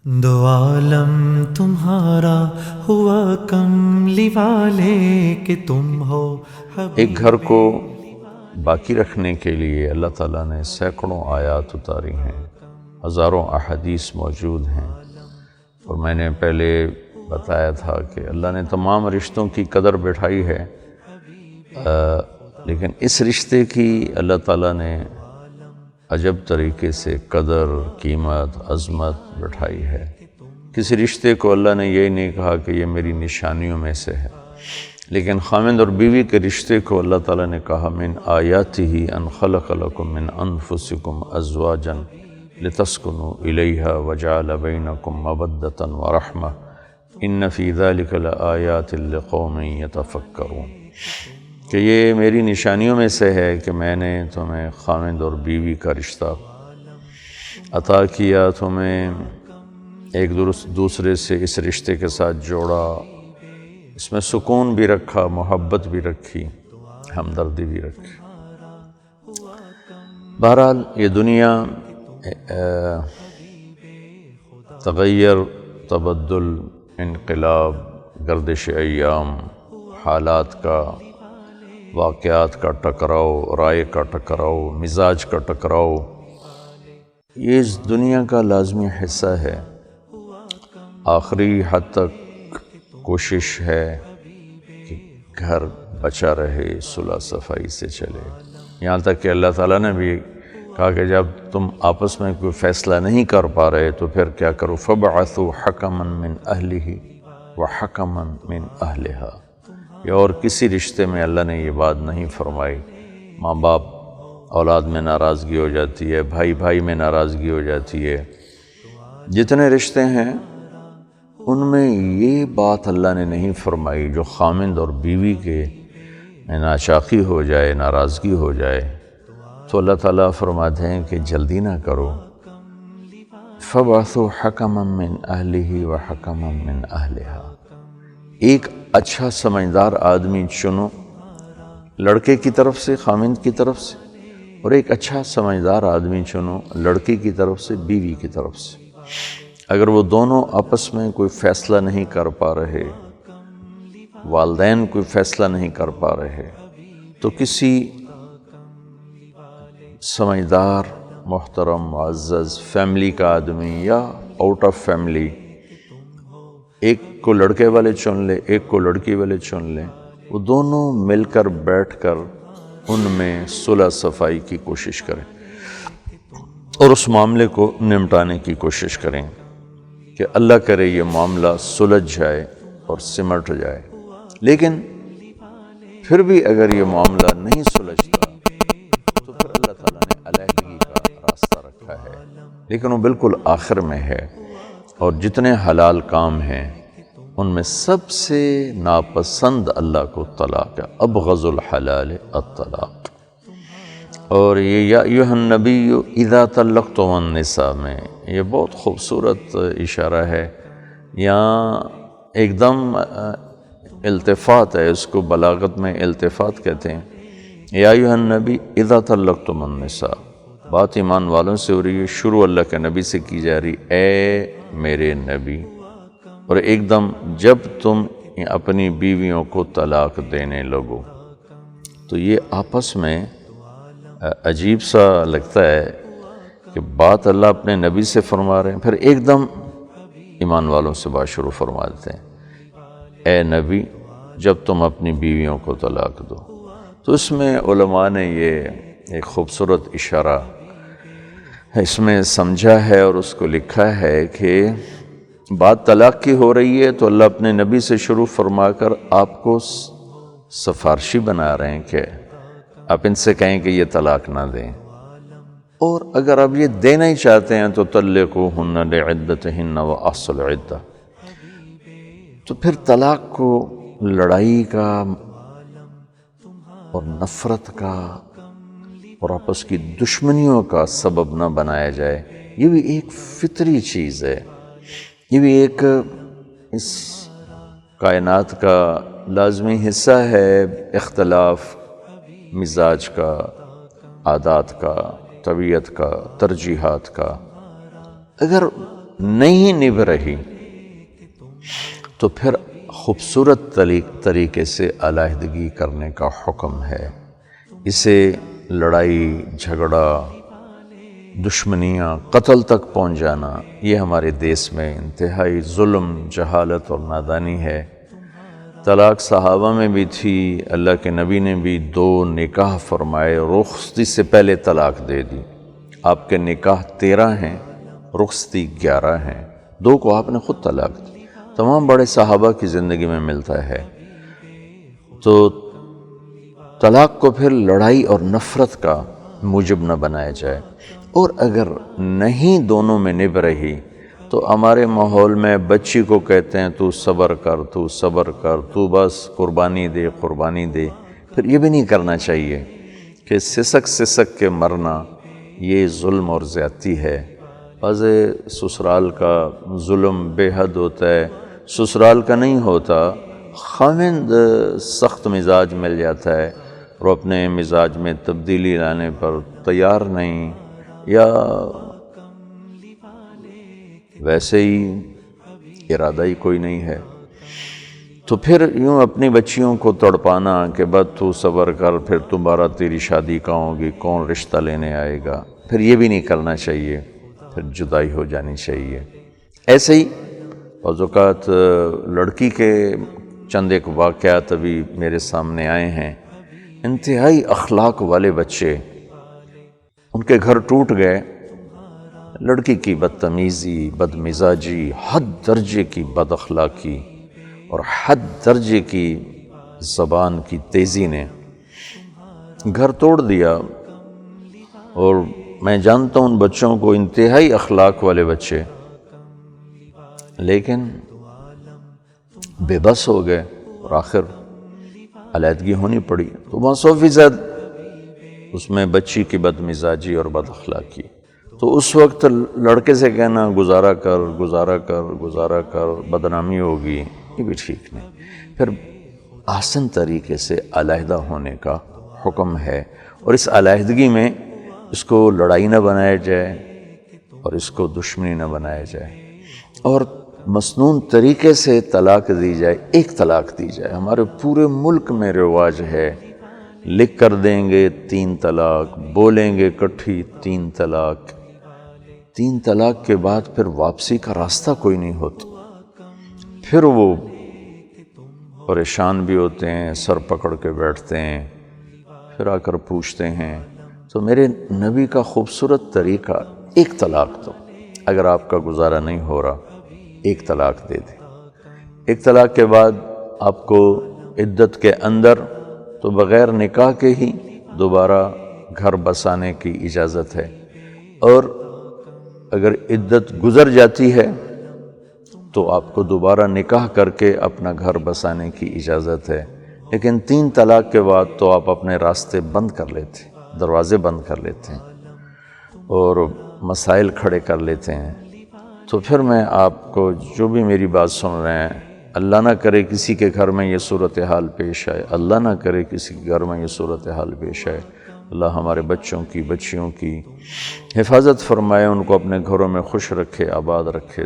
دو عالم تمہارا ہوا کملی والے کہ تم ہو ایک گھر کو باقی رکھنے کے لیے اللہ تعالیٰ نے سینکڑوں آیات اتاری ہیں، ہزاروں احادیث موجود ہیں، اور میں نے پہلے بتایا تھا کہ اللہ نے تمام رشتوں کی قدر بٹھائی ہے، لیکن اس رشتے کی اللہ تعالیٰ نے عجب طریقے سے قدر، قیمت، عظمت بٹھائی ہے۔ کسی رشتے کو اللہ نے یہ نہیں کہا کہ یہ میری نشانیوں میں سے ہے، لیکن خامند اور بیوی کے رشتے کو اللہ تعالیٰ نے کہا من آیاتہ ان خلق لکم من انفسکم ازواجا لتسکنوا الیہا وجعل بینکم مودۃ ورحمہ ان فی ذلک لآیات لقوم یتفکرون، کہ یہ میری نشانیوں میں سے ہے کہ میں نے تمہیں خامند اور بیوی کا رشتہ عطا کیا، تمہیں ایک دوسرے سے اس رشتے کے ساتھ جوڑا، اس میں سکون بھی رکھا، محبت بھی رکھی، ہمدردی بھی رکھی۔ بہرحال یہ دنیا تغیر، تبدل، انقلاب، گردش ایام، حالات کا، واقعات کا ٹکراؤ، رائے کا ٹکراؤ، مزاج کا ٹکراؤ، یہ اس دنیا کا لازمی حصہ ہے۔ آخری حد تک کوشش ہے کہ گھر بچا رہے، صلح صفائی سے چلے، یہاں تک کہ اللہ تعالیٰ نے بھی کہا کہ جب تم آپس میں کوئی فیصلہ نہیں کر پا رہے تو پھر کیا کرو، فَبْعَثُوا حَكَمًا مِّنْ أَهْلِهِ وَحَكَمًا مِّنْ أَهْلِهَا۔ یہ اور کسی رشتے میں اللہ نے یہ بات نہیں فرمائی۔ ماں باپ اولاد میں ناراضگی ہو جاتی ہے، بھائی بھائی میں ناراضگی ہو جاتی ہے، جتنے رشتے ہیں ان میں یہ بات اللہ نے نہیں فرمائی جو خامند اور بیوی کے ناچاقی ہو جائے، ناراضگی ہو جائے تو اللہ تعالیٰ فرماتے ہیں کہ جلدی نہ کرو، فَبْعَثُوا حَكَمًا مِّنْ أَهْلِهِ وَحَكَمًا مِّنْ أَهْلِهَا۔ ایک اچھا سمجھدار آدمی چنو لڑکے کی طرف سے، خامند کی طرف سے، اور ایک اچھا سمجھدار آدمی چنو لڑکی کی طرف سے، بیوی کی طرف سے۔ اگر وہ دونوں آپس میں کوئی فیصلہ نہیں کر پا رہے، والدین کوئی فیصلہ نہیں کر پا رہے، تو کسی سمجھدار، محترم، معزز فیملی کا آدمی یا آؤٹ آف فیملی، ایک کو لڑکے والے چن لے، ایک کو لڑکی والے چن لیں، وہ دونوں مل کر بیٹھ کر ان میں صلح صفائی کی کوشش کریں اور اس معاملے کو نمٹانے کی کوشش کریں کہ اللہ کرے یہ معاملہ سلجھ جائے اور سمٹ جائے۔ لیکن پھر بھی اگر یہ معاملہ نہیں سلجھتا تو پھر اللہ تعالیٰ نے علیحدگی کا راستہ رکھا ہے، لیکن وہ بالکل آخر میں ہے، اور جتنے حلال کام ہیں ان میں سب سے ناپسند اللہ کو طلاق ہے، ابغض الحلال الطلاق۔ اور یہ یا ایھا النبی اذا طلقتم النساء میں یہ بہت خوبصورت اشارہ ہے، یہاں ایک دم التفات ہے، اس کو بلاغت میں التفات کہتے ہیں۔ یا ایھا النبی اذا طلقتم النساء، بات ایمان والوں سے ہو رہی ہے، شروع اللہ کے نبی سے کی جا رہی، اے میرے نبی، اور ایک دم جب تم اپنی بیویوں کو طلاق دینے لگو، تو یہ آپس میں عجیب سا لگتا ہے کہ بات اللہ اپنے نبی سے فرما رہے ہیں، پھر ایک دم ایمان والوں سے بات شروع فرما دیتے ہیں، اے نبی جب تم اپنی بیویوں کو طلاق دو۔ تو اس میں علماء نے یہ ایک خوبصورت اشارہ اس میں سمجھا ہے اور اس کو لکھا ہے کہ بات طلاق کی ہو رہی ہے تو اللہ اپنے نبی سے شروع فرما کر آپ کو سفارشی بنا رہے ہیں کہ آپ ان سے کہیں کہ یہ طلاق نہ دیں، اور اگر آپ یہ دینا ہی چاہتے ہیں تو طلقوہن لعدتہن واحصوا العدہ، تو پھر طلاق کو لڑائی کا اور نفرت کا اور آپس کی دشمنیوں کا سبب نہ بنایا جائے۔ یہ بھی ایک فطری چیز ہے، یہ بھی ایک اس کائنات کا لازمی حصہ ہے، اختلاف مزاج کا، عادات کا، طبیعت کا، ترجیحات کا۔ اگر نہیں نبھ رہی تو پھر خوبصورت طریقے سے علیحدگی کرنے کا حکم ہے۔ اسے لڑائی جھگڑا دشمنیاں قتل تک پہنچ جانا یہ ہمارے دیس میں انتہائی ظلم جہالت اور نادانی ہے۔ طلاق صحابہ میں بھی تھی، اللہ کے نبی نے بھی 2 نکاح فرمائے، رخصتی سے پہلے طلاق دے دی۔ آپ کے نکاح 13 ہیں، رخصتی 11 ہیں، 2 کو آپ نے خود طلاق دی۔ تمام بڑے صحابہ کی زندگی میں ملتا ہے۔ تو طلاق کو پھر لڑائی اور نفرت کا موجب نہ بنایا جائے، اور اگر نہیں دونوں میں نبھ رہی تو ہمارے ماحول میں بچی کو کہتے ہیں تو صبر کر، تو صبر کر، تو بس قربانی دے قربانی دے۔ پھر یہ بھی نہیں کرنا چاہیے کہ سسک کے مرنا یہ ظلم اور زیادتی ہے۔ واضح سسرال کا ظلم بے حد ہوتا ہے، سسرال کا نہیں ہوتا، خاوند سخت مزاج مل جاتا ہے اور اپنے مزاج میں تبدیلی لانے پر تیار نہیں، یا ویسے ہی ارادہ ہی کوئی نہیں ہے، تو پھر یوں اپنی بچیوں کو تڑپانا کہ بس تو صبر کر، پھر تمہارا تیری شادی کہاں ہوگی، کون رشتہ لینے آئے گا، پھر یہ بھی نہیں کرنا چاہیے، پھر جدائی ہو جانی چاہیے۔ ایسے ہی بعض اوقات لڑکی کے چند ایک واقعات ابھی میرے سامنے آئے ہیں، انتہائی اخلاق والے بچے، ان کے گھر ٹوٹ گئے، لڑکی کی بدتمیزی، بد مزاجی، حد درجے کی بد اخلاقی اور حد درجے کی زبان کی تیزی نے گھر توڑ دیا۔ اور میں جانتا ہوں ان بچوں کو، انتہائی اخلاق والے بچے، لیکن بے بس ہو گئے اور آخر علیحدگی ہونی پڑی۔ تو 100% اس میں بچی کی بد مزاجی اور بد اخلاقی۔ تو اس وقت لڑکے سے کہنا گزارا کر گزارا کر گزارا کر، بدنامی ہوگی، یہ بھی ٹھیک نہیں۔ پھر آسن طریقے سے علیحدہ ہونے کا حکم ہے، اور اس علیحدگی میں اس کو لڑائی نہ بنایا جائے اور اس کو دشمنی نہ بنایا جائے، اور مسنون طریقے سے طلاق دی جائے، ایک طلاق دی جائے۔ ہمارے پورے ملک میں رواج ہے، لکھ کر دیں گے 3 طلاق، بولیں گے کٹھی 3 طلاق، 3 طلاق کے بعد پھر واپسی کا راستہ کوئی نہیں ہوتا، پھر وہ پریشان بھی ہوتے ہیں، سر پکڑ کے بیٹھتے ہیں، پھر آ کر پوچھتے ہیں۔ تو میرے نبی کا خوبصورت طریقہ، ایک طلاق دو، اگر آپ کا گزارا نہیں ہو رہا ایک طلاق دے دیں۔ ایک طلاق کے بعد آپ کو عدت کے اندر تو بغیر نکاح کے ہی دوبارہ گھر بسانے کی اجازت ہے، اور اگر عدت گزر جاتی ہے تو آپ کو دوبارہ نکاح کر کے اپنا گھر بسانے کی اجازت ہے، لیکن 3 طلاق کے بعد تو آپ اپنے راستے بند کر لیتے ہیں، دروازے بند کر لیتے ہیں اور مسائل کھڑے کر لیتے ہیں۔ تو پھر میں آپ کو جو بھی میری بات سن رہے ہیں، اللہ نہ کرے کسی کے گھر میں یہ صورتحال پیش آئے، اللہ نہ کرے کسی کے گھر میں یہ صورتحال پیش آئے، اللہ ہمارے بچوں کی بچیوں کی حفاظت فرمائے، ان کو اپنے گھروں میں خوش رکھے، آباد رکھے۔